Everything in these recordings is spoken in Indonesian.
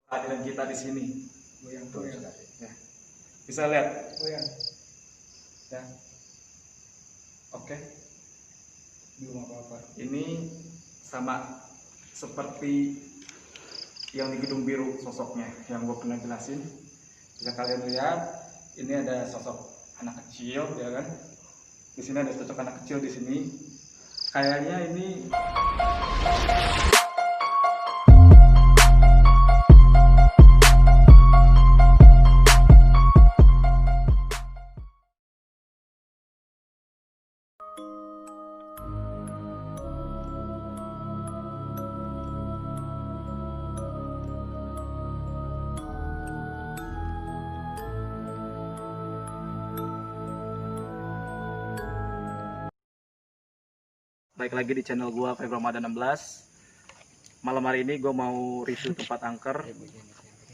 Hadirin kita di sini. Goyang. Ya. Bisa lihat? Goyang. Ya. Oke. Belum apa-apa. Ini sama seperti yang di Gedung Biru sosoknya yang gue pernah jelasin. Bisa kalian lihat, ini ada sosok anak kecil, ya kan? Di sini ada sosok anak kecil di sini. Kayaknya ini baik lagi di channel gua Februari Ramadan 16. Malam hari ini gue mau review tempat angker.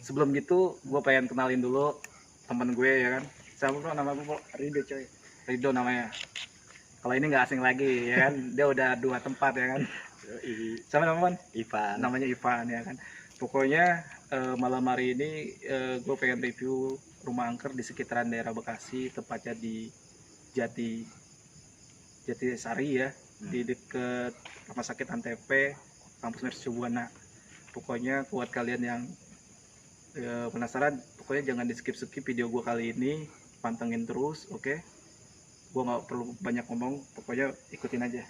Sebelum gitu gue pengen kenalin dulu temen gue, ya kan. Siapa bro nama gue? Rido coy. Rido namanya. Kalau ini nggak asing lagi, ya kan. Dia udah 2 tempat, ya kan. Siapa namanya? Ivan. Namanya Ivan, ya kan. Pokoknya malam hari ini gue pengen review rumah angker di sekitaran daerah Bekasi, tepatnya di Jatisari, ya. Di dekat Rumah Sakit Antep, Kampus Mercubuana. Pokoknya buat kalian yang penasaran, pokoknya jangan di skip video gue kali ini, pantengin terus, oke? Gue nggak perlu banyak ngomong, pokoknya ikutin aja.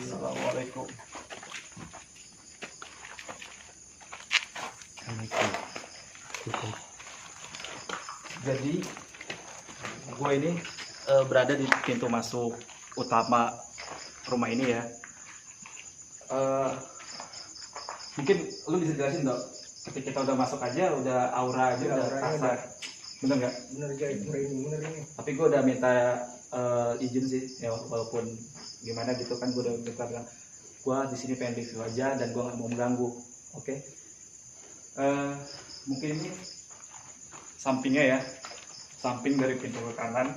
Assalamualaikum. Jadi gue ini berada di pintu masuk utama rumah ini, ya. Mungkin lu bisa jelasin dok, ketika kita udah masuk aja udah aura aja udah kasar, bener nggak? Bener coy, bener ini. Tapi gue udah minta izin sih, ya, walaupun gimana gitu kan, gue udah minta bilang gue di sini pengen review aja dan gue nggak mau mengganggu, oke? Mungkin ini sampingnya, ya, samping dari pintu ke kanan.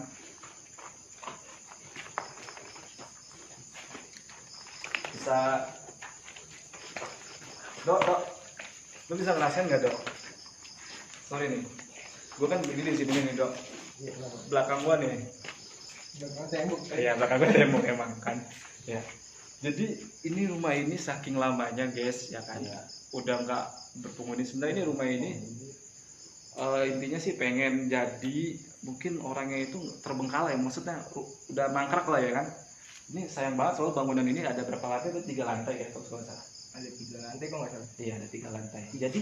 Bisa, dok, lu bisa ngerasain nggak dok? Sorry nih, gue kan berdiri di sini nih dok, belakang gua nih. Belakang tembok. Iya, belakang gua tembok emang kan. Ya. Jadi ini rumah ini saking lamanya guys, ya kan. Ya. Udah nggak berpenghuni. Sebenarnya ini rumah ini intinya sih pengen jadi, mungkin orangnya itu terbengkalai, maksudnya udah mangkrak lah, ya kan. Ini sayang banget soal bangunan ini ada berapa lantai? Itu 3 lantai ya kalau nggak salah. Ada 3 lantai kok nggak salah. Iya, ada 3 lantai. Jadi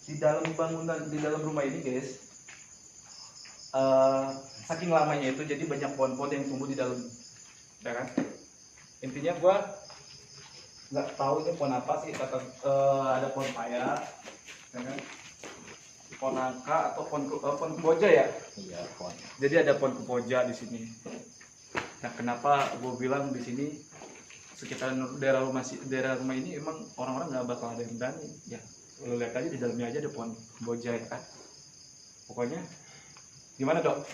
di dalam bangunan, di dalam rumah ini guys, saking lamanya itu jadi banyak pohon-pohon yang tumbuh di dalam, ya kan. Intinya gua nggak tahu ini pohon apa sih, kata ada pohon paya, ya kan, pohon nangka atau pohon kemboja, ya. Iya, pohon. Jadi ada pohon kemboja di sini. Nah, kenapa gue bilang di sini sekitaran daerah rumah ini emang orang-orang nggak bakal ada yang berani, ya. Lo lihat aja di dalamnya aja ada pohon kemboja, ya kan. Pokoknya gimana dok?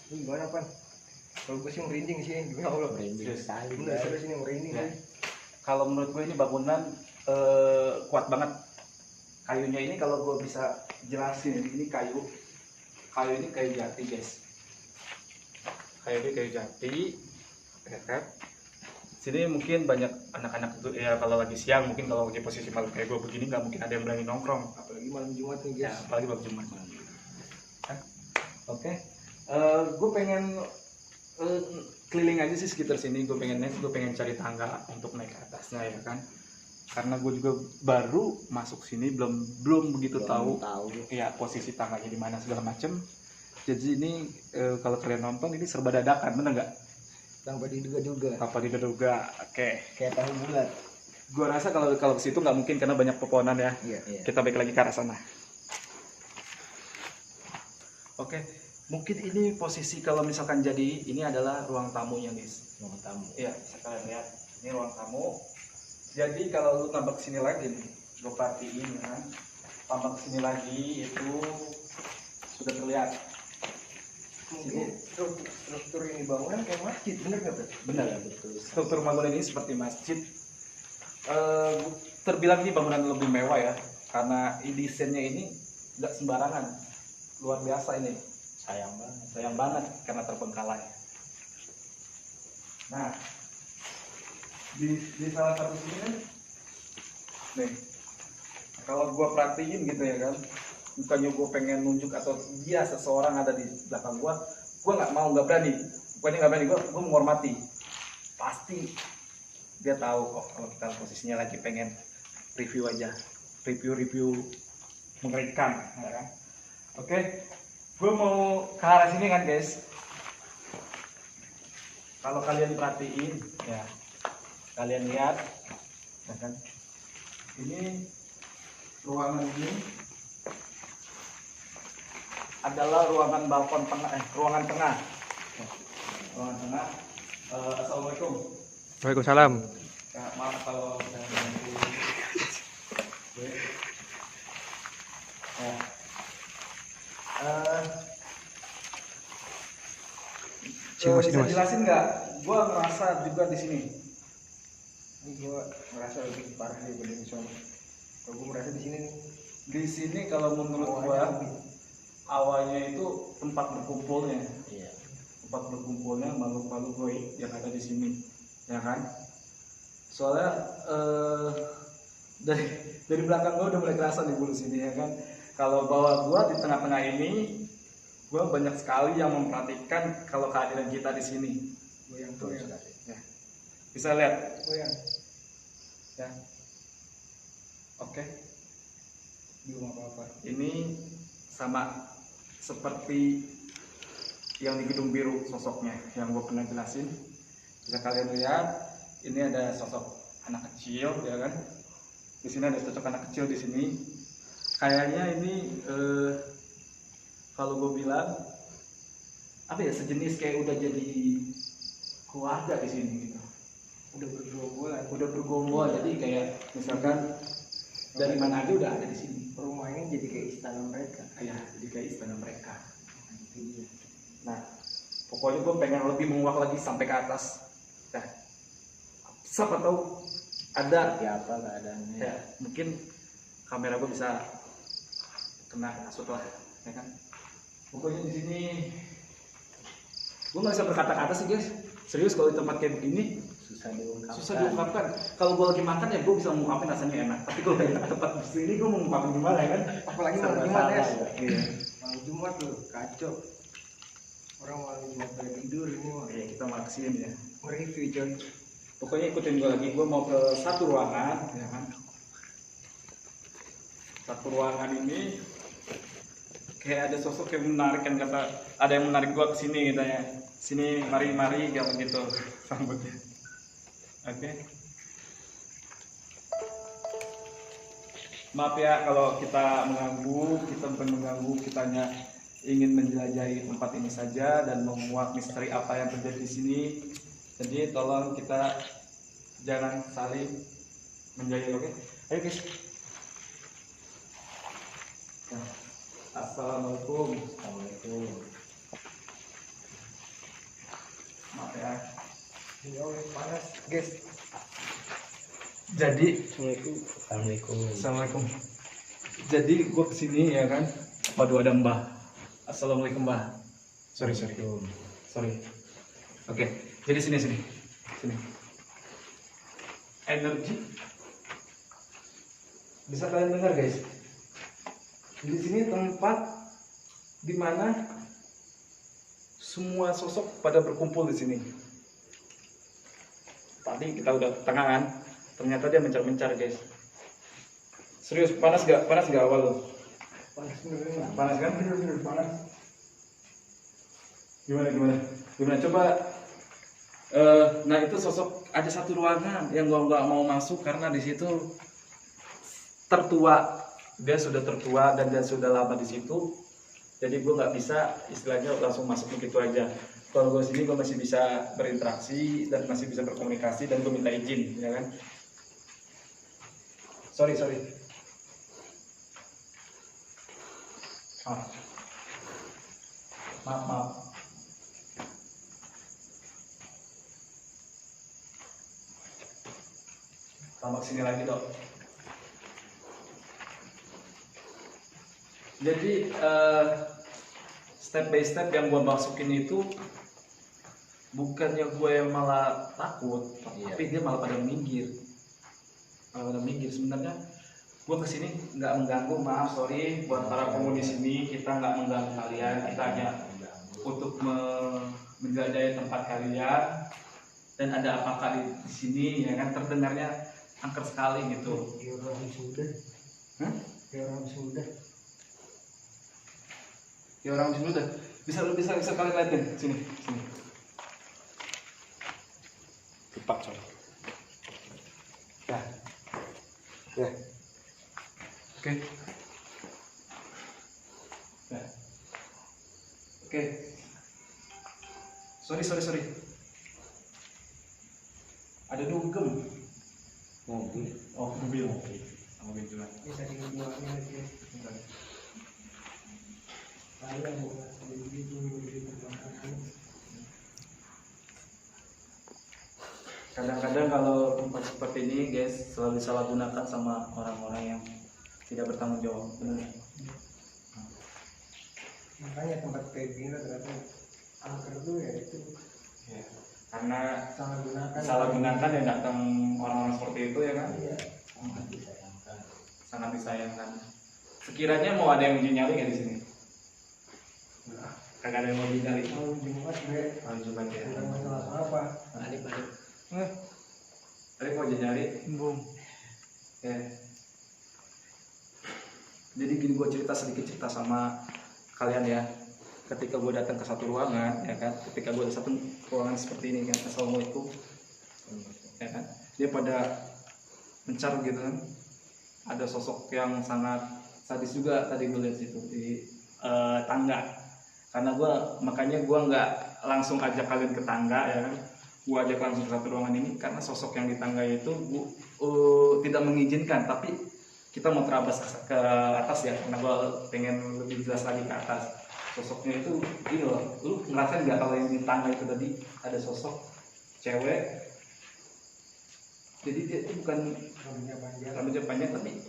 Ini gimana pan? Kalau gue sih merinding sih, demi Allah. Merinding sekali. Bener serius ini merinding. Ya. Kalau menurut gue ini bangunan kuat banget. Kayunya ini kalau gue bisa jelasin, ini kayu ini kayu jati guys. Kayu ini kayu jati, ya kan. Sini mungkin banyak anak-anak itu, ya, kalau lagi siang, mungkin kalau di posisi malam kayak gue begini nggak mungkin ada yang berani nongkrong. Apalagi malam Jumat nih Ya, guys. apalagi malam Jumat. Oke. Gue pengen keliling aja sih sekitar sini. Gue pengen cari tangga untuk naik ke atasnya, ya kan. Karena gue juga baru masuk sini, belum begitu tahu ya posisi tangganya di mana segala macem. Jadi ini kalau kalian nonton ini serba dadakan, bener nggak? Tanpa diduga-duga. Oke. Kayak tahu bulat. Gue rasa kalau ke situ nggak mungkin karena banyak pepohonan, ya. Iya. Kita balik lagi ke arah sana. Oke. Mungkin ini posisi kalau misalkan jadi ini adalah ruang tamunya guys. Ruang tamu. Iya, bisa kalian lihat. Ini ruang tamu. Jadi kalau lu tambah kesini lagi nih, gue partiin, kan. tambah kesini lagi itu sudah terlihat. Mungkin struktur ini bangunan kayak masjid, bener nggak Bro? Benar ya, betul. Struktur bangunan ini seperti masjid. Terbilang ini bangunan lebih mewah ya, karena desainnya ini nggak sembarangan, luar biasa ini. Sayang banget karena terbengkalai. Nah, di salah satu sini kan, nih, kalau gua perhatiin gitu ya kan, bukannya gua pengen nunjuk atau dia seseorang ada di belakang gua nggak berani, bukannya nggak berani, gua menghormati. Pasti dia tahu kok kalau kita posisinya lagi pengen review aja, review mengerikan, ya kan? Oke, gue mau ke arah sini kan guys. Kalau kalian perhatiin, ya, kalian lihat, ya kan? Ini ruangan ini adalah ruangan balkon tengah, ruangan tengah. Ruangan tengah. Assalamualaikum. Waalaikumsalam. Ya, maaf kalau saya mengganggu. Oke. Ya. Bisa jelasin nggak? Gua ngerasa juga di sini. Ini gua merasa lebih parah daripada di sana. Kalau gua merasa di sini nih. Di sini kalau menurut gua awalnya itu tempat berkumpulnya. Iya. Tempat berkumpulnya makhluk-makhluk goib yang ada di sini, ya kan? Soalnya dari belakang gua udah mulai kerasa nih bulu sini, ya kan? Kalau bawa gua di tengah-tengah ini, gua banyak sekali yang memperhatikan kalau kehadiran kita di sini. Goyang. Ya. Bisa lihat, Goyang. ya. Oke. Belum apa-apa. Ini sama seperti yang di gedung biru sosoknya yang gue pernah jelasin. Bisa kalian lihat, ini ada sosok anak kecil, ya kan? Di sini ada sosok anak kecil di sini. Kayaknya ini kalau gue bilang apa ya, sejenis kayak udah jadi keluarga di sini gitu. Udah bergerombol, jadi kayak misalkan dari mana aja udah ada di sini. Rumah ini jadi kayak istana mereka. Ya, jadi kayak istana mereka. Nah, pokoknya gue pengen lebih menguak lagi sampai ke atas. Nah, siapa tahu ada Ya apa keadaannya? ya, mungkin kamera gue bisa kena kasut lah, ya kan? Pokoknya di sini gue nggak bisa berkata-kata sih guys. Serius kalau di tempat kayak begini susah diungkapkan. Kalau gue lagi makan ya gue bisa mengungkapin rasanya enak. Tapi kalau di tempat sini gue mau mengungkapin gimana ya kan? Apalagi malam Jumat ya. Iya. Malam Jumat tuh kacau. Orang malam Jumat pada tidur ini mah. Iya, kita maksin ya. Mereview coy. Pokoknya ikutin gue lagi. Gue mau ke satu ruangan, ya kan? Satu ruangan ini kayak ada sosok yang menarik, kan kata ada yang menarik gue ke sini katanya. Sini mari kayak begitu sambutnya. Oke. Maaf ya kalau kita mengganggu, kita bukan mengganggu, kita hanya ingin menjelajahi tempat ini saja dan menguak misteri apa yang terjadi di sini. Jadi tolong kita jangan saling menjahil, oke? Ayo guys. Nah, Assalamualaikum. Maaf ya. Ya panas guys. Jadi Assalamualaikum. Assalamualaikum. Jadi gue kesini ya kan. Waduh, ada Mbah. Assalamualaikum Mbah. Sorry. Oke. Jadi sini. Energi. Bisa kalian dengar guys? Di sini tempat dimana semua sosok pada berkumpul di sini. Tadi kita udah tengah kan? Ternyata dia mencar-mencar guys. Serius, panas gak awal lo? Panas bener. Panas kan? Bener panas. Gimana? Coba. Nah itu sosok, ada satu ruangan yang gua nggak mau masuk karena di situ tertua. Dia sudah tertua dan dia sudah lama di situ. Jadi gue nggak bisa istilahnya langsung masuk begitu aja. Kalau gue sini gue masih bisa berinteraksi dan masih bisa berkomunikasi dan gue minta izin, ya kan? Sorry. Ah. Maaf. Tambah sini lagi dok. Jadi step by step yang gue masukin itu bukannya gue yang malah takut, tapi dia malah pada minggir. Sebenarnya gue kesini nggak mengganggu, maaf sorry buat para penghuni sini, kita nggak mengganggu kalian, kita hanya untuk menjajah tempat kalian. Dan ada apakah di sini ya kan, terdengarnya angker sekali gitu. Kayak orang sudah. Kayak orang sudah. Ya orang sini udah bisa kalian liatin sini. Cepat coy. Ya. Oke. Ya. Oke. Sorry. Ada dugem. Mobil. Oh, mobil juga. Bisa dibuatnya lagi. Saya buat begitu terbangkan. Kadang-kadang kalau tempat seperti ini guys selalu disalahgunakan sama orang-orang yang tidak bertanggung jawab, benar. Makanya tempat kayak gini ternyata angker tuh ya itu. Ya. Karena Salah gunakan ya datang orang-orang seperti itu ya kan. Iya. Sangat disayangkan. Sekiranya mau ada yang uji nyali nggak di sini? Kagak ada yang mau uji nyali. Kalau Jumat gue Jumat ya. bukan masalah apa. Balik. Tadi mau uji nyali. Bung. Ya. Jadi gini, gue sedikit cerita sama kalian ya. Ketika gue datang ke satu ruangan, ya kan. Ketika gue di satu ruangan seperti ini kan, assalamualaikum, ya kan. Dia pada mencar gitu kan. Ada sosok yang sangat sadis juga tadi gue lihat situ di tangga. Karena makanya gue nggak langsung ajak kalian ke tangga ya kan. Gue ajak langsung ke satu ruangan ini karena sosok yang di tangga itu tidak mengizinkan, tapi kita mau terabas ke atas ya, karena gue pengen lebih jelas lagi ke atas. Sosoknya itu gini loh, lu ngerasain nggak kalau yang di tangga itu tadi ada sosok cewek, jadi dia itu bukan rambutnya panjang, tapi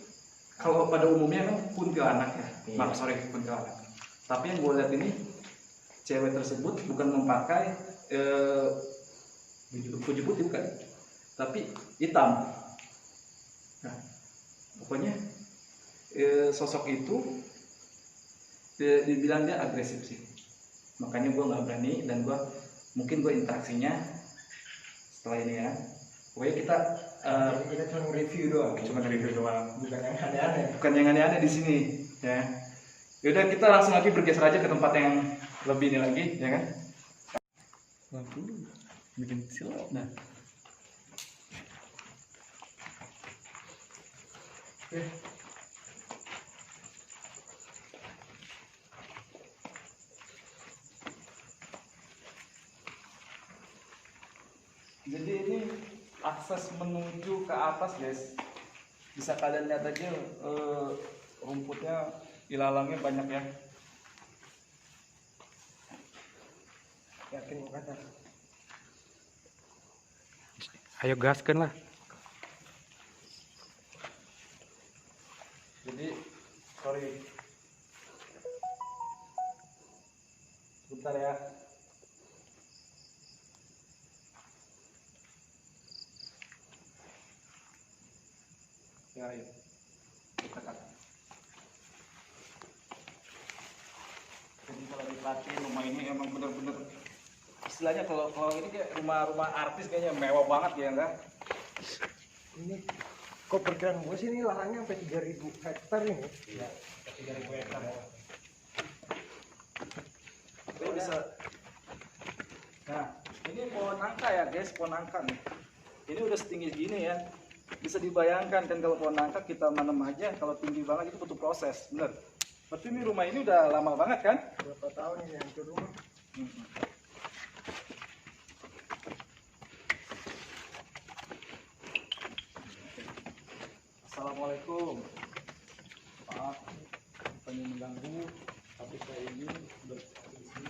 kalau pada umumnya kan kuntilanak ya, maaf sorry kuntilanak. Tapi yang gue lihat ini cewek tersebut bukan memakai baju putih bukan, tapi hitam. Nah, pokoknya sosok itu dibilang dia agresif sih, makanya gue nggak berani dan mungkin gue interaksinya setelah ini ya. Pokoknya kita cuma review doang. Bukan yang aneh-aneh di sini ya. Yaudah kita langsung lagi bergeser aja ke tempat yang lebih ini lagi ya kan. Bikin silau. Nah. Oke. Jadi ini akses menuju ke atas guys, bisa kalian lihat aja rumputnya ilalangnya banyak ya. Yakin mau kata. Ayo gaskan lah. Jadi sorry, sebentar ya. Ya, ayo. Kita kan. Jadi kalau diperhatiin rumah ini emang bener-bener istilahnya kalau ini kayak rumah artis kayaknya mewah banget ya enggak? Ini kok perkiraan gue sih ini lahannya sampai 3.000 hektar ini. Iya, 3.000 hektar. Itu bisa. Nah, ini pohon nangka ya guys, pohon nangka nih. Ini udah setinggi gini ya. Bisa dibayangkan kan kalau pohon nangka kita nanam aja, kalau tinggi banget itu butuh proses, bener. Berarti ini rumah ini udah lama banget kan? Berapa tahun ini hancur rumah? Assalamualaikum. Maaf, bukannya mengganggu. kita ini udah di sini.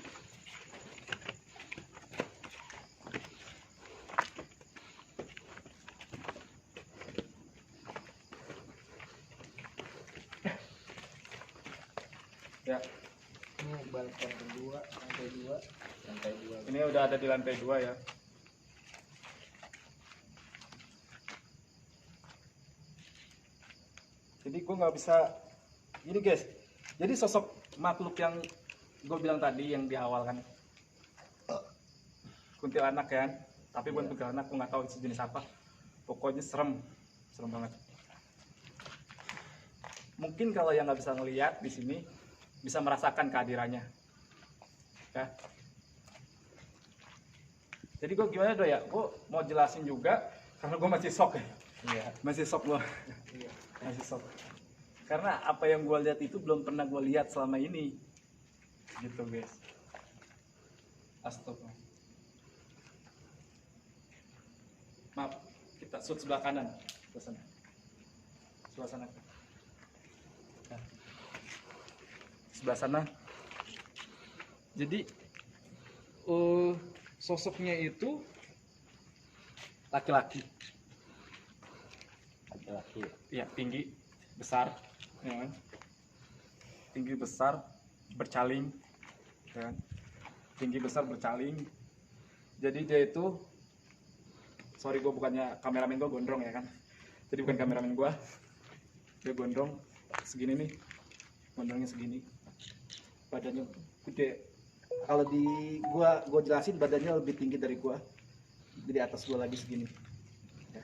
Ya, Ini balkon kedua, lantai 2. Lantai 2. ini udah ada di lantai 2 ya. Jadi gue nggak bisa gini guys. Jadi sosok makhluk yang gue bilang tadi yang di awal kan, kuntilanak kan. Tapi bukan kuntilanak, gue nggak tahu itu jenis apa. Pokoknya serem, serem banget. Mungkin kalau yang nggak bisa ngelihat di sini bisa merasakan kehadirannya. Ya. Jadi gue gimana do ya? Gue mau jelasin juga karena gue masih shock ya. Iya. Masih shock gue. Iya. Masih shock. Karena apa yang gue lihat itu belum pernah gue lihat selama ini. Gitu guys. Astagfirullah. Maaf, kita shoot sebelah kanan. Sebelah sana. Sebelah sana. Nah. Sebelah sana. Jadi sosoknya itu laki-laki. Laki-laki. Ya, tinggi, besar, ya kan? Tinggi besar, bercaling, ya kan? Tinggi besar bercaling. Jadi dia itu, sorry gue bukannya kameramen, gue gondrong ya kan? Jadi bukan kameramen gue, dia gondrong segini nih, gondrongnya segini, badannya gede. Kalau di gue jelasin badannya lebih tinggi dari gue, di atas gue lagi segini. Ya.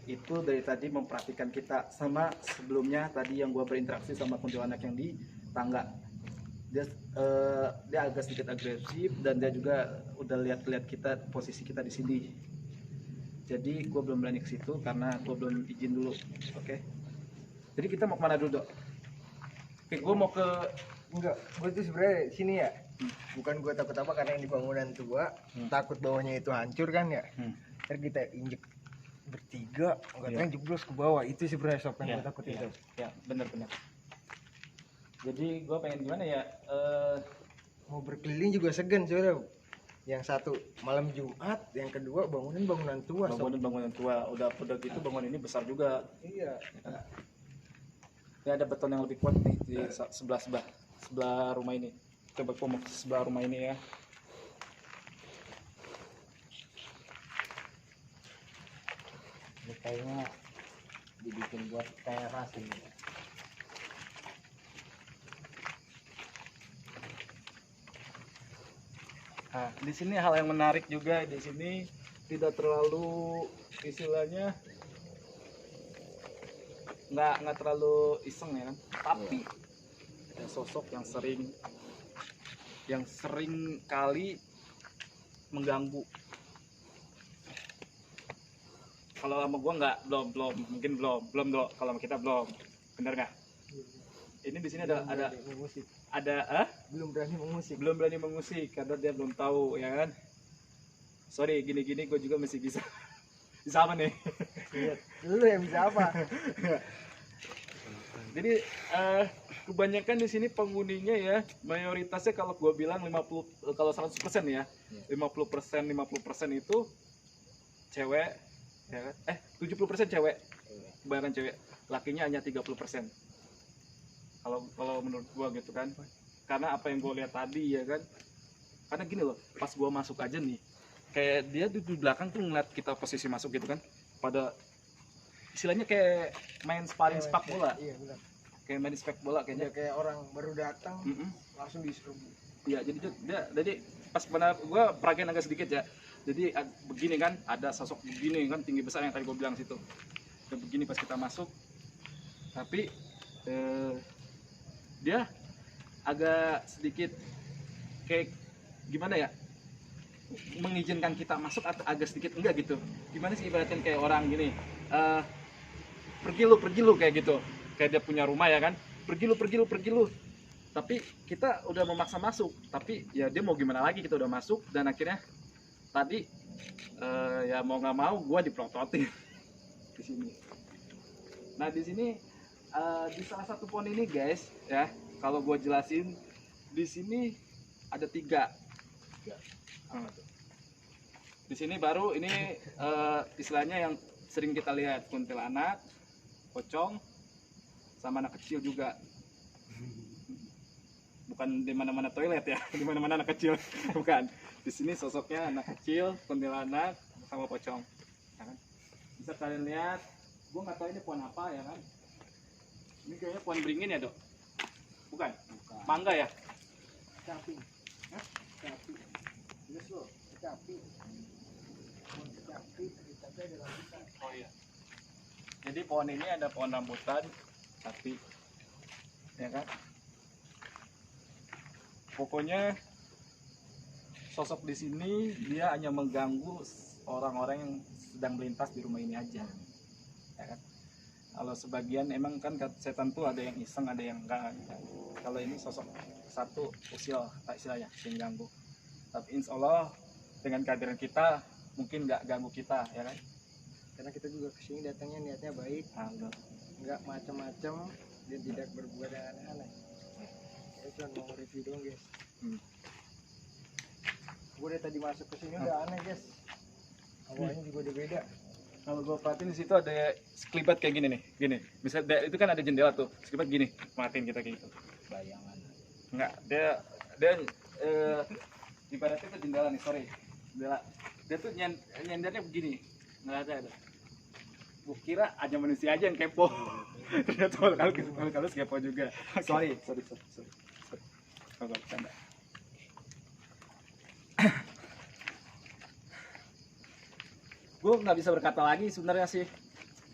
Itu dari tadi memperhatikan kita, sama sebelumnya tadi yang gue berinteraksi sama kuntilanak yang di tangga. Dia agak sedikit agresif dan dia juga udah lihat-lihat kita, posisi kita di sini. Jadi gue belum berani ke situ karena gue belum izin dulu. Oke. Jadi kita mau kemana dulu, Dok? Oke, gue mau ke Enggak, gue tuh sebenarnya sini ya. Bukan gue takut apa karena ini bangunan tua, takut bawahnya itu hancur kan ya. Ntar kita injek bertiga, nggak tahu jeblos ke bawah. Itu sebenarnya sok yang gue takut itu. Ya, benar-benar. Jadi gue pengen gimana ya? Mau berkeliling juga segan sebenarnya. Yang satu malam Jumat, yang kedua bangunan tua. Sok. Bangunan tua. Udah gitu bangunan ini besar juga. Iya. Ya ada beton yang lebih kuat nih di sebelah rumah ini. Coba gua mau ke sebelah rumah ini ya. Ini kayaknya dibikin buat teras ini. Nah, di sini hal yang menarik juga, di sini tidak terlalu istilahnya nggak terlalu iseng ya kan, tapi ada sosok yang sering kali mengganggu. Kalau sama gua nggak, mungkin belum dok. Kalau sama kita belum, bener nggak? Ini di sini ada mengusik. belum berani mengusik karena dia belum tahu ya kan. Sorry, gini-gini gue juga masih bisa apa nih. Iya, lu yang bisa apa? Jadi kebanyakan di sini penghuninya ya mayoritasnya kalau gue bilang 50, kalau 100% ya 50% itu cewek ya kan? 70% cewek, kebanyakan cewek, lakinya hanya 30%. Kalau menurut gue gitu kan, karena apa yang gue lihat tadi ya kan, karena gini loh, pas gue masuk aja nih kayak dia di belakang tuh ngeliat kita posisi masuk gitu kan, pada istilahnya kayak main sparring sepak bola. Iya benar. Kayak main sepak bola kayaknya. Dia kayak orang baru datang langsung diserbu. Iya, jadi pas benar gue perhatiin agak sedikit ya. Jadi begini kan, ada sosok begini kan tinggi besar yang tadi gue bilang situ. Dan begini pas kita masuk, tapi dia agak sedikit kayak gimana ya, mengizinkan kita masuk atau agak sedikit enggak gitu. Gimana sih ibaratnya kayak orang gini, pergi lu kayak gitu, kayak dia punya rumah ya kan, pergi lu, tapi kita udah memaksa masuk, tapi ya dia mau gimana lagi, kita udah masuk dan akhirnya tadi ya mau nggak mau gue diprototin di sini. Nah di sini di salah satu pohon ini guys ya, Kalau gue jelasin di sini ada 3. Di sini baru ini istilahnya yang sering kita lihat kuntilanak, pocong, sama anak kecil juga. Bukan di mana-mana toilet ya, di mana-mana anak kecil, bukan. Di sini sosoknya anak kecil, kuntilanak, sama pocong. Ya kan? Bisa kalian lihat, gue nggak tahu ini pohon apa ya kan? Ini kayaknya pohon beringin ya dok? Bukan? Mangga ya? Capi. Hah? Capi. Jelas lo, capi. Capi, tapi ada rambutan. Oh iya. Jadi pohon ini ada pohon rambutan, tapi ya kan? Pokoknya sosok di sini dia hanya mengganggu orang-orang yang sedang melintas di rumah ini aja. Ya kan? Kalau sebagian emang kan setan tuh ada yang iseng, ada yang enggak. Ya. Kalau ini sosok satu usil, tak istilahnya, yang ganggu. Tapi insya Allah dengan kehadiran kita mungkin nggak ganggu kita, ya kan? Karena kita juga kesini datangnya niatnya baik, nggak macam-macam dan tidak berbuat yang aneh-aneh. Kita cuma mau review doang guys. Gue dari tadi masuk ke sini udah aneh guys. Awalnya juga udah beda. Kalau gue perhatiin di situ ada sekelibat kayak gini nih, gini. Bisa itu kan ada jendela tuh, sekelibat gini, matiin kita kayak gitu. Bayangan. Enggak, dia ibaratnya itu jendela nih, sorry. Jendela. Dia tuh nyendernya begini, nggak ada. Gue kira aja manusia aja yang kepo. Ternyata kalau kepo juga. Sorry. Kalau bercanda. Gue nggak bisa berkata lagi sebenarnya sih.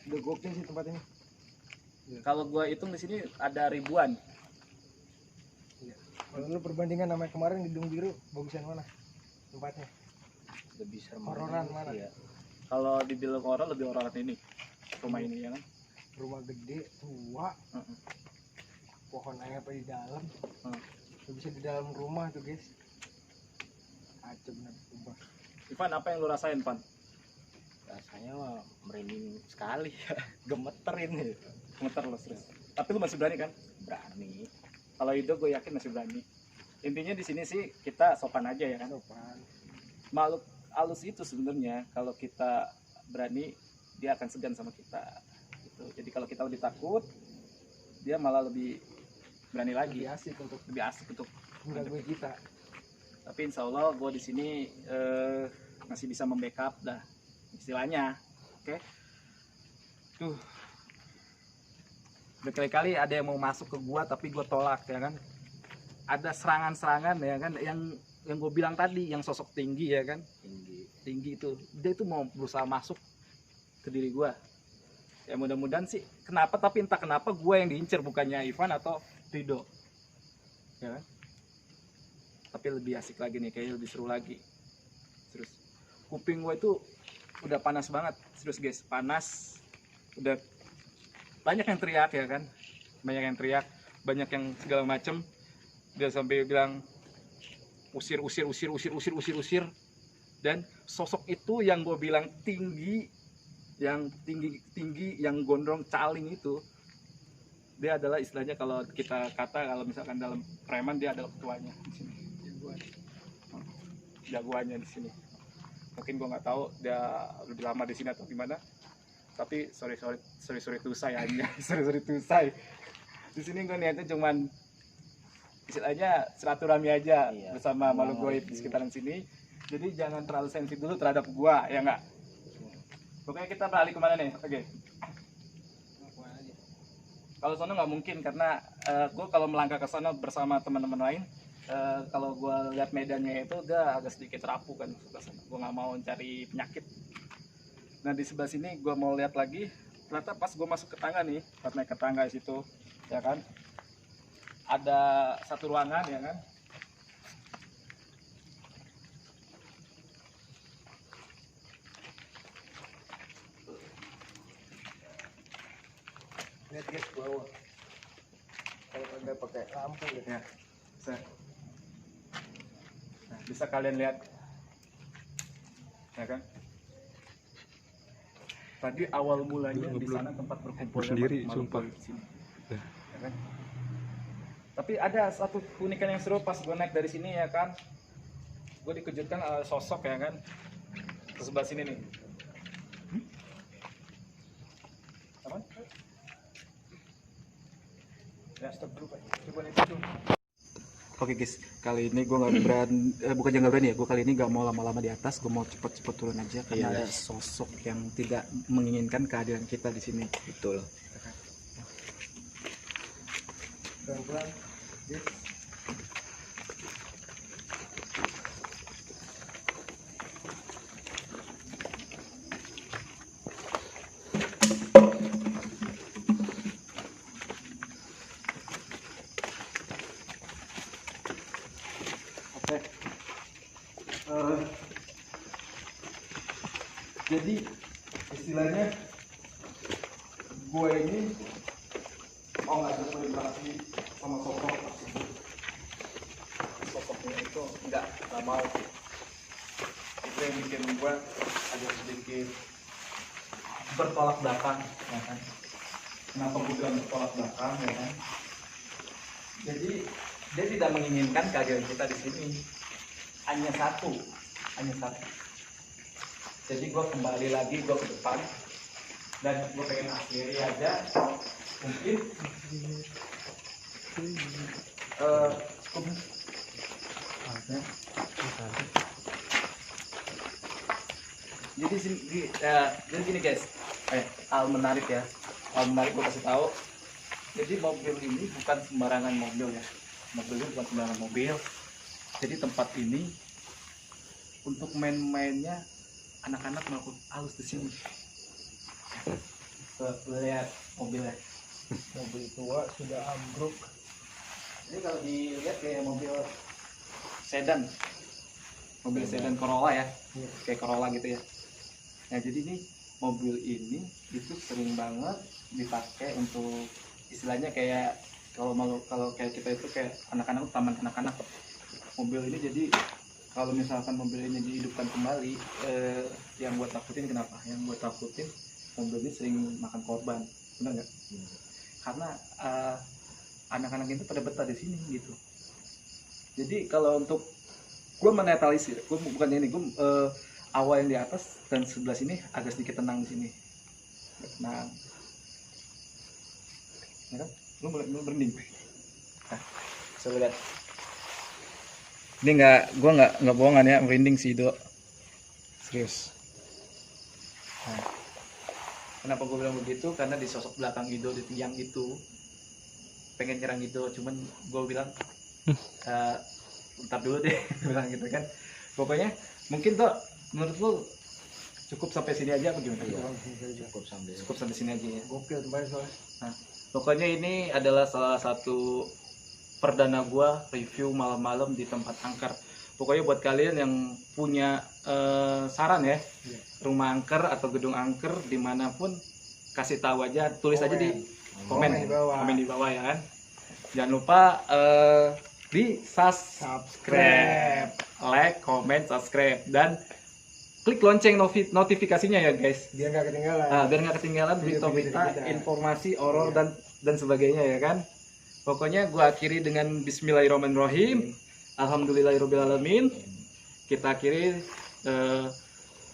Udah gokil sih tempat ini. Kalau gue hitung di sini ada ribuan. Kalau lu perbandingan sama kemarin di Gedung Biru, bagusan mana tempatnya? Lebih serem. Hororan mana? Ya. Kalau dibilang horor lebih horor ini, rumah ini ya kan. Rumah gede, tua, pohon air apa di dalam. Lu bisa di dalam rumah tuh guys. Acem bener sumpah. Ivan, apa yang lu rasain, Pan? Rasanya mah merinding sekali ya. Gemeterin ya. Gemeter lo serius. Tapi lu masih berani kan? Berani. Kalau itu gue yakin masih berani. Intinya di sini sih kita sopan aja ya kan. Sopan. Makhluk halus itu sebenarnya kalau kita berani dia akan segan sama kita. Gitu. Jadi kalau kita lebih takut, dia malah lebih berani lagi. Lebih asik untuk mengganggu kita. Tapi insya Allah gue di sini masih bisa membackup dah istilahnya, oke? Tuh, berkali-kali ada yang mau masuk ke gua tapi gue tolak ya kan. Ada serangan-serangan ya kan, yang gue bilang tadi, yang sosok tinggi ya kan, tinggi itu, dia itu mau berusaha masuk ke diri gua. Ya mudah-mudahan sih, kenapa? Tapi entah kenapa gue yang diincer bukannya Ivan atau Rido, ya kan? Tapi lebih asik lagi nih, kayaknya lebih seru lagi. Terus kuping gue itu udah panas banget, serius guys, panas. Udah banyak yang teriak ya kan, banyak yang teriak, banyak yang segala macem. Dia sampai bilang usir. Dan sosok itu yang gue bilang tinggi, yang tinggi, yang gondrong caling itu, dia adalah istilahnya kalau kita kata, kalau misalkan dalam preman, dia adalah ketuanya di sini. Jagoannya di sini. Mungkin gue nggak tahu dia lebih lama di sini atau gimana. Tapi sorry to say aja. sorry to say. Di sini gue niatnya cuman istilahnya silaturahmi aja bersama makhluk goib di sekitaran sini. Jadi jangan terlalu sensitif dulu terhadap gua, ya nggak? Pokoknya kita beralih kemana nih? Oke. Kalau sana nggak mungkin karena gue kalau melangkah ke sana bersama teman-teman lain, kalau gue lihat medannya itu udah agak sedikit rapuh kan ke sana. Gue nggak mau cari penyakit. Nah di sebelah sini gue mau lihat lagi. Ternyata pas gue masuk ke tangga nih, pas naik ke tangga di situ, ya kan? Ada satu ruangan ya kan? Lihat guys bawah. Kalau kagak pakai lampu gitu. Ya, bisa kalian lihat, ya kan? Tadi awal mulanya di sana tempat berkumpul sendiri, sumpah. Ya kan? Tapi ada satu keunikan yang seru pas gue naik dari sini ya kan, gue dikejutkan sosok ya kan ke sebelah sini nih. Apa? Ya stop dulu Pak. Coba itu dulu. Oke guys, kali ini gue nggak berani, bukan nggak berani ya, gue kali ini nggak mau lama-lama di atas, gue mau cepet-cepet turun aja karena ada sosok yang tidak menginginkan kehadiran kita di sini. Betul. Pelan-pelan. Yes. Oke. Jadi istilahnya gue ini mau ngajak berinteraksi sama sosok tersebut. Sosoknya itu nggak mau. Itu yang bikin gue agak sedikit bertolak belakang, ya kan? Kenapa gue bilang bertolak belakang, ya kan? Jadi dia tidak menginginkan kehadiran kita di sini. Hanya satu. Jadi gue kembali lagi gue ke depan dan gue pengen akhiri aja mungkin jadi gini guys, hal menarik ya, gue kasih tahu. Jadi mobil ini bukan sembarangan mobil ya, jadi tempat ini untuk main-mainnya anak-anak maupun halus di sini. Lihat mobilnya, Mobil tua sudah ambruk. ini kalau dilihat kayak mobil sedan Corolla ya, kayak Corolla gitu ya. Nah jadi nih mobil ini itu sering banget dipakai untuk istilahnya kayak kalau kayak kita itu kayak anak-anak, taman anak-anak. Mobil ini jadi kalau misalkan mobil ini dihidupkan kembali, yang gue takutin kenapa? Yang gue takutin mobil ini sering makan korban, benar nggak? Karena anak-anak itu pada betah di sini gitu. Jadi kalau untuk gue menetralisir, gue bukan ini, gue awal yang di atas dan sebelah sini agak sedikit tenang di sini, tenang. Ya kan? Lu berending. Nah, coba lihat. Ini gue nggak bohongan ya, merinding sih Do. Serius. Nah, kenapa gue bilang begitu? Karena di sosok belakang Ido, di tiang itu pengen nyerang Ido, cuman gue bilang ntar dulu deh, bilang gitu kan. Pokoknya mungkin tuh menurut lu cukup sampai sini aja apa gimana? Cukup sampai sini aja ya. Gokil tempatnya soalnya. Nah, pokoknya ini adalah salah satu perdana gua review malam-malam di tempat angker. Pokoknya buat kalian yang punya saran ya, rumah angker atau gedung angker dimanapun, kasih tahu aja, tulis aja di komen di bawah ya kan. Jangan lupa di subscribe, like, comment, subscribe, dan klik lonceng notifikasinya ya guys. Biar nggak ketinggalan. Nah, biar nggak ketinggalan berita-berita, informasi, horor dan sebagainya ya kan. Pokoknya gua akhiri dengan Bismillahirrahmanirrahim. Alhamdulillahirobbilalamin. Kita akhiri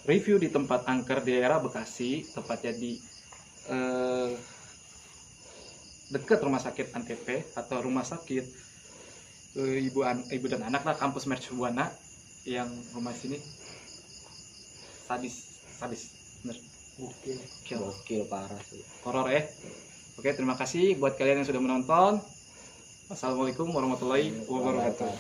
review di tempat angker di daerah Bekasi, tepatnya di dekat rumah sakit Antep atau rumah sakit ibu dan anak lah, kampus Mercubuana, yang rumah sini sadis bener. Gokil parah sih. Horor ya. Oke, terima kasih buat kalian yang sudah menonton. Assalamualaikum warahmatullahi wabarakatuh.